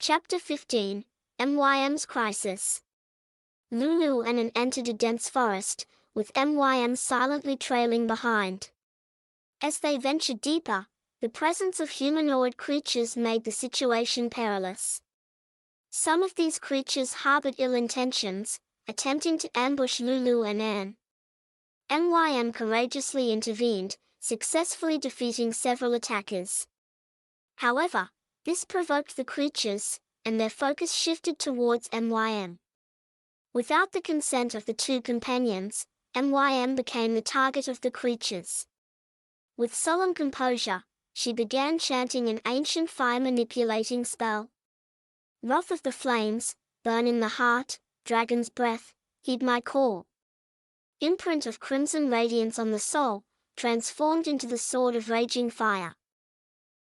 Chapter 15, MYM's Crisis. Lulu and Anne entered a dense forest, with MYM silently trailing behind. As they ventured deeper, the presence of humanoid creatures made the situation perilous. Some of these creatures harbored ill intentions, attempting to ambush Lulu and Anne. MYM courageously intervened, successfully defeating several attackers. However, this provoked the creatures, and their focus shifted towards MYM. Without the consent of the two companions, MYM became the target of the creatures. With solemn composure, she began chanting an ancient fire-manipulating spell. Wrath of the flames, burn in the heart, dragon's breath, heed my call. Imprint of crimson radiance on the soul, transformed into the sword of raging fire.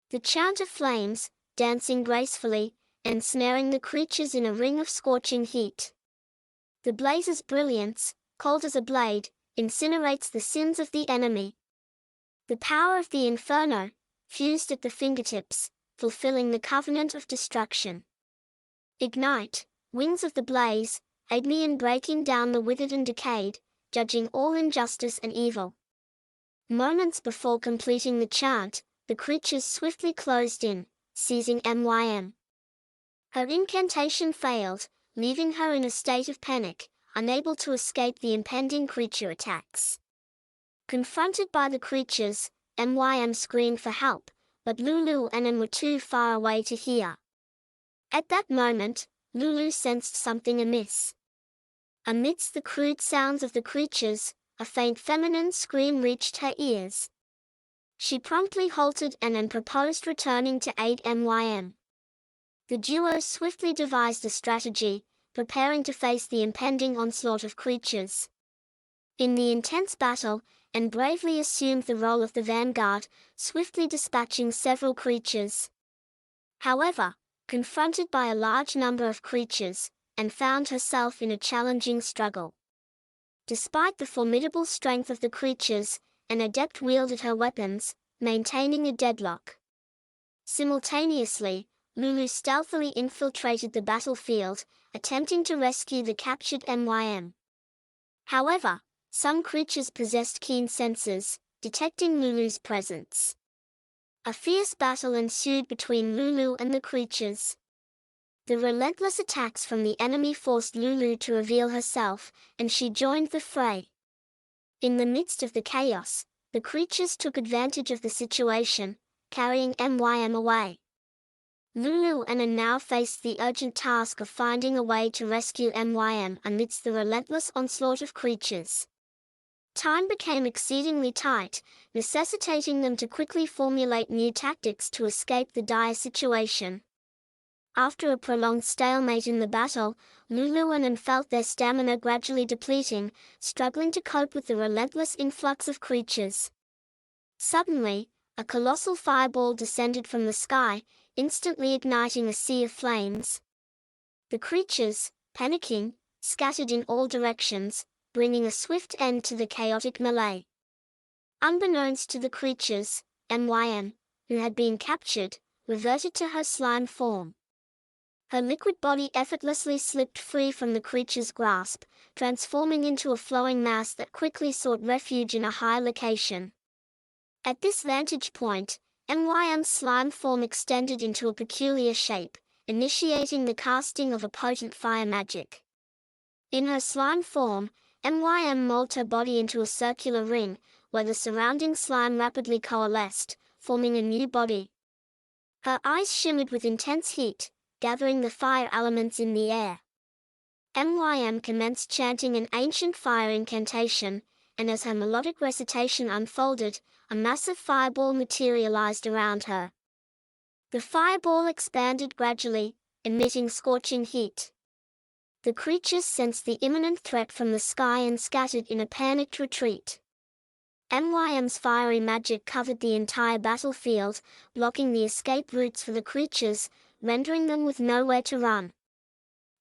The chant of flames, dancing gracefully, ensnaring the creatures in a ring of scorching heat. The blaze's brilliance, cold as a blade, incinerates the sins of the enemy. The power of the inferno, fused at the fingertips, fulfilling the covenant of destruction. Ignite, wings of the blaze, aid me in breaking down the withered and decayed, judging all injustice and evil. Moments before completing the chant, the creatures swiftly closed in, seizing MYM. Her incantation failed, leaving her in a state of panic, unable to escape the impending creature attacks. Confronted by the creatures, MYM screamed for help, but Lulu and Anne were too far away to hear. At that moment, Lulu sensed something amiss. Amidst the crude sounds of the creatures, a faint feminine scream reached her ears. She promptly halted and proposed returning to aid MYM. The duo swiftly devised a strategy, preparing to face the impending onslaught of creatures. In the intense battle, Anne bravely assumed the role of the vanguard, swiftly dispatching several creatures. However, confronted by a large number of creatures, Anne found herself in a challenging struggle. Despite the formidable strength of the creatures, an adept wielded her weapons, maintaining a deadlock. Simultaneously, Lulu stealthily infiltrated the battlefield, attempting to rescue the captured MYM. However, some creatures possessed keen senses, detecting Lulu's presence. A fierce battle ensued between Lulu and the creatures. The relentless attacks from the enemy forced Lulu to reveal herself, and she joined the fray. In the midst of the chaos, the creatures took advantage of the situation, carrying MYM away. Lulu and Anne now faced the urgent task of finding a way to rescue MYM amidst the relentless onslaught of creatures. Time became exceedingly tight, necessitating them to quickly formulate new tactics to escape the dire situation. After a prolonged stalemate in the battle, Lulu and Anne felt their stamina gradually depleting, struggling to cope with the relentless influx of creatures. Suddenly, a colossal fireball descended from the sky, instantly igniting a sea of flames. The creatures, panicking, scattered in all directions, bringing a swift end to the chaotic melee. Unbeknownst to the creatures, MYM, who had been captured, reverted to her slime form. Her liquid body effortlessly slipped free from the creature's grasp, transforming into a flowing mass that quickly sought refuge in a high location. At this vantage point, MYM's slime form extended into a peculiar shape, initiating the casting of a potent fire magic. In her slime form, MYM molded her body into a circular ring, where the surrounding slime rapidly coalesced, forming a new body. Her eyes shimmered with intense heat, gathering the fire elements in the air. MYM commenced chanting an ancient fire incantation, and as her melodic recitation unfolded, a massive fireball materialized around her. The fireball expanded gradually, emitting scorching heat. The creatures sensed the imminent threat from the sky and scattered in a panicked retreat. MYM's fiery magic covered the entire battlefield, blocking the escape routes for the creatures, rendering them with nowhere to run.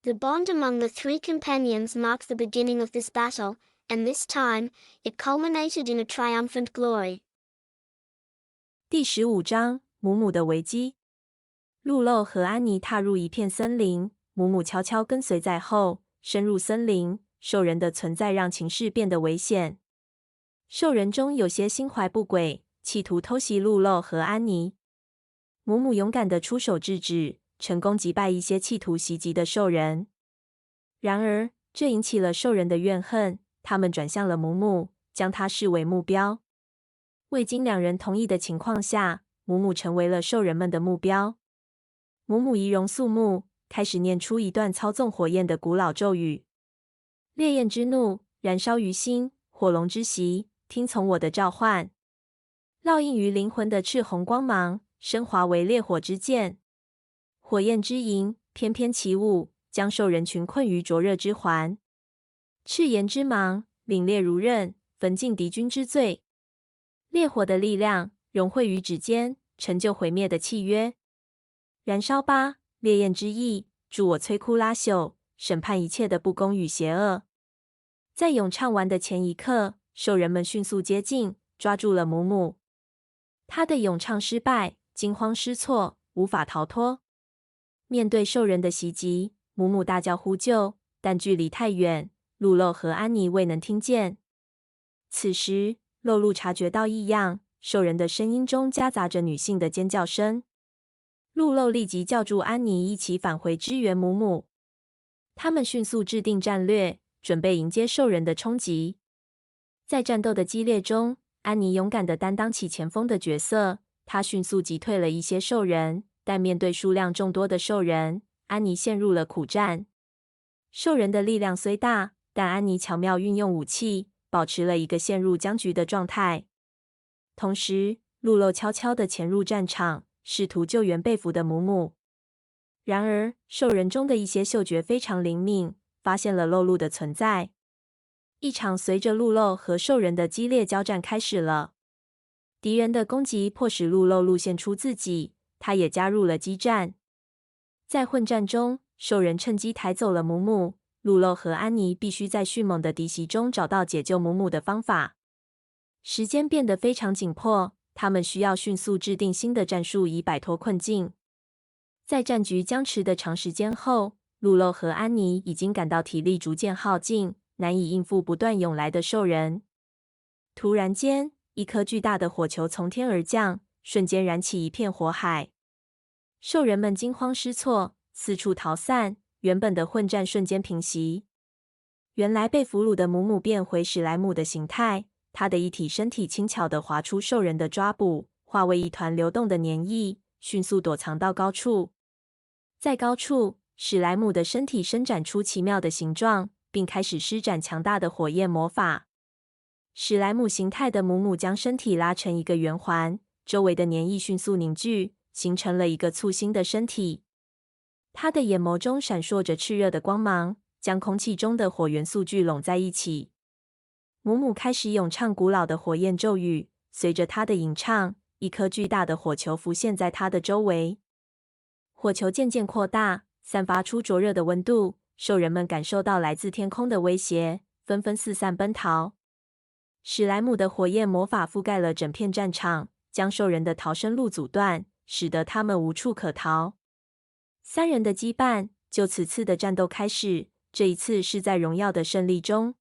The bond among the three companions marked the beginning of this battle, and this time, it culminated in a triumphant glory. 第15章，母母的危机。露露和安妮踏入一片森林，母母悄悄跟随在后。深入森林，兽人的存在让情势变得危险。兽人中有些心怀不轨，企图偷袭露露和安妮。母母勇敢地出手制止，成功击败一些企图袭击的兽人。然而，这引起了兽人的怨恨，他们转向了母母，将她视为目标。未经两人同意的情况下，母母成为了兽人们的目标。母母仪容肃穆，开始念出一段操纵火焰的古老咒语：烈焰之怒，燃烧于心；火龙之袭，听从我的召唤。烙印于灵魂的赤红光芒，升华为烈火之剑。火焰之营，翩翩起舞，将兽人群困于灼热之环。赤炎之芒，凛冽如刃，焚尽敌军之罪。烈火的力量融汇于指尖，成就毁灭的契约。燃烧吧，烈焰之翼，助我摧枯拉朽，审判一切的不公与邪恶。在咏唱完的前一刻，兽人们迅速接近，抓住了母母。她的咏唱失败，惊慌失措，无法逃脱。面对兽人的袭击，母母大叫呼救，但距离太远，露露和安妮未能听见。此时，露露察觉到异样，兽人的声音中夹杂着女性的尖叫声。露露立即叫住安妮，一起返回支援母母。他们迅速制定战略，准备迎接兽人的冲击。在战斗的激烈中，安妮勇敢地担当起前锋的角色，她迅速击退了一些兽人，但面对数量众多的兽人，安妮陷入了苦战。兽人的力量虽大，但安妮巧妙运用武器，保持了一个陷入僵局的状态。同时，露露悄悄地潜入战场，试图救援被俘的母母。然而，兽人中的一些嗅觉非常灵敏，发现了露露的存在。一场随着露露和兽人的激烈交战开始了。敌人的攻击迫使露露露现出自己，她也加入了激战。在混战中，兽人趁机抬走了母母，露露和安妮必须在迅猛的敌袭中找到解救母母的方法。时间变得非常紧迫，他们需要迅速制定新的战术以摆脱困境。在战局僵持的长时间后，露露和安妮已经感到体力逐渐耗尽，难以应付不断涌来的兽人。突然间，一颗巨大的火球从天而降，瞬间燃起一片火海。兽人们惊慌失措，四处逃散，原本的混战瞬间平息。原来被俘虏的母母变回史莱姆的形态，她的一体身体轻巧地滑出兽人的抓捕，化为一团流动的粘液，迅速躲藏到高处。在高处，史莱姆的身体伸展出奇妙的形状，并开始施展强大的火焰魔法。史莱姆形态的母母将身体拉成一个圆环，周围的粘液迅速凝聚，形成了一个簇新的身体。她的眼眸中闪烁着炽热的光芒，将空气中的火元素聚拢在一起。母母开始咏唱古老的火焰咒语，随着她的吟唱，一颗巨大的火球浮现在她的周围。火球渐渐扩大，散发出灼热的温度，兽人们感受到来自天空的威胁，纷纷四散奔逃。史莱姆的火焰魔法覆盖了整片战场，将兽人的逃生路阻断，使得他们无处可逃。三人的羁绊就此次的战斗开始，这一次是在荣耀的胜利中。